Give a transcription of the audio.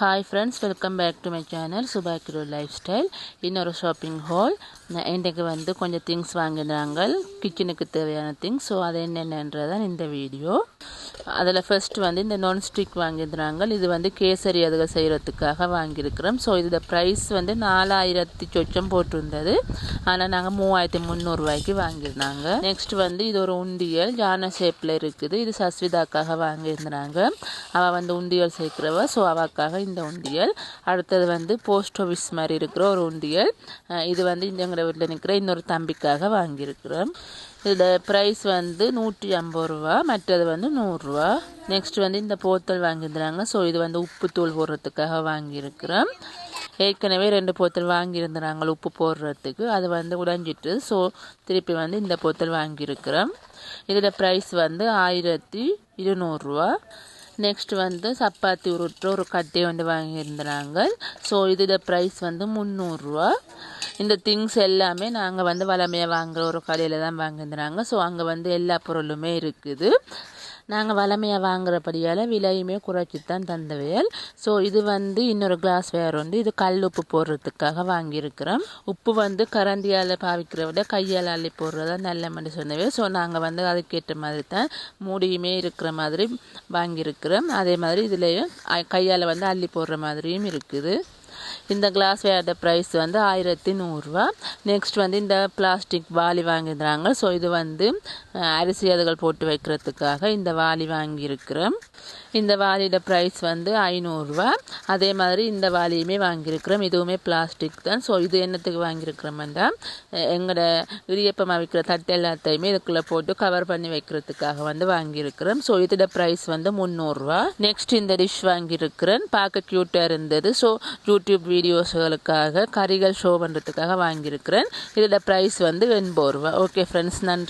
Hi friends, welcome back to my channel Subakiro Lifestyle. இன்னொரு shopping hall. இன்றைக்கு வந்து கொஞ்சம் திங்ஸ் வாங்கினாங்க, கிச்சனுக்கு தேவையான திங்ஸ். ஸோ அது என்னென்னன்றதான் இந்த வீடியோ. அதில் ஃபர்ஸ்ட் வந்து இந்த நான்ஸ்டிக் வாங்கியிருந்தாங்க. இது வந்து கேசரி அதுகள் செய்கிறதுக்காக வாங்கியிருக்கிறோம். ஸோ இதோட ப்ரைஸ் வந்து 4000 சொச்சம் போட்டிருந்தது. ஆனால் நாங்கள் 3300 வாங்கியிருந்தாங்க. நெக்ஸ்ட் வந்து இது ஒரு உண்டியல் ஜான ஷேப்பில் இருக்குது. இது சஸ்விதாக்காக வாங்கியிருந்தாங்க. அவள் வந்து உண்டியல் சேர்க்கிறவ. ஸோ அவக்காக இந்த உண்டியல். அடுத்தது வந்து போஸ்ட் ஆஃபீஸ் மாதிரி இருக்கிற ஒரு உண்டியல். இது வந்து எங்கள் வீட்டில் நிற்கிற இன்னொரு தம்பிக்காக வாங்கியிருக்கிறோம். இதோட ப்ரைஸ் வந்து 150 ரூபா, மற்றது வந்து 100 ரூபா. நெக்ஸ்ட் வந்து இந்த போத்தல் வாங்கியிருந்தாங்க. ஸோ இது வந்து உப்பு தூள் போடுறதுக்காக வாங்கியிருக்கிறோம். ஏற்கனவே 2 போத்தல் வாங்கியிருந்தாங்க உப்பு போடுறதுக்கு. அது வந்து உடைஞ்சிட்டு ஸோ திருப்பி வந்து இந்த போத்தல் வாங்கியிருக்கிறோம். இதோட ப்ரைஸ் வந்து 1200 ரூபா. நெக்ஸ்ட் வந்து சப்பாத்தி உருட்டுற ஒரு கட்டை வந்து வாங்கியிருந்தாங்க. ஸோ இதோட ப்ரைஸ் வந்து 300 ரூபா. இந்த திங்ஸ் எல்லாமே நாங்கள் வந்து வளமையாக வாங்குகிற ஒரு கடையில் தான் வாங்கியிருந்தாங்க. ஸோ அங்கே வந்து எல்லா பொருளுமே இருக்குது. நாங்கள் வளமையாக வாங்குறபடியால் விலையுமே குறைச்சி தான் தந்தவையல். ஸோ இது வந்து இன்னொரு கிளாஸ் வேர் வந்து இது கல் உப்பு போடுறதுக்காக வாங்கியிருக்கிறோம். உப்பு வந்து கரண்டியால் பாவிக்கிற விட கையால் அள்ளி போடுறதா நல்ல மாதிரி சொன்னவே. ஸோ நாங்கள் வந்து அதுக்கேற்ற மாதிரி தான் மூடியுமே இருக்கிற மாதிரி வாங்கியிருக்கிறோம். அதே மாதிரி இதுலேயும் கையால் வந்து அள்ளி போடுற மாதிரியும் இருக்குது. இந்த கிளாஸ் வேரோட ப்ரைஸ் வந்து 1100 ரூபா. நெக்ஸ்ட் வந்து இந்த பிளாஸ்டிக் வாளி வாங்கியிருந்தாங்க. ஸோ இது வந்து அரிசி அதுகள் போட்டு வைக்கிறதுக்காக இந்த வாளி வாங்கியிருக்கிறோம். இந்த வாளியோட ப்ரைஸ் வந்து 500 ரூபா. அதே மாதிரி இந்த வாளியுமே வாங்கியிருக்கிறோம். இதுவுமே பிளாஸ்டிக் தான். ஸோ இது என்னத்துக்கு வாங்கியிருக்கிறோம்னா எங்களோட இடியப்பம் வைக்கிற தட்டு எல்லாத்தையுமே இதுக்குள்ளே போட்டு கவர் பண்ணி வைக்கிறதுக்காக வந்து வாங்கியிருக்கிறோம். ஸோ இதோட ப்ரைஸ் வந்து 300 ரூபா. நெக்ஸ்ட் இந்த டிஷ் வாங்கியிருக்கிறேன். பார்க்க க்யூட்டாக இருந்தது. ஸோ யூடியூப் வீடியோஸ்களுக்காக கறிகள் ஷோ பண்ணுறதுக்காக வாங்கியிருக்கிறேன். இதோட ப்ரைஸ் வந்து 80 ரூபா. ஓகே ஃப்ரெண்ட்ஸ், நன்றி.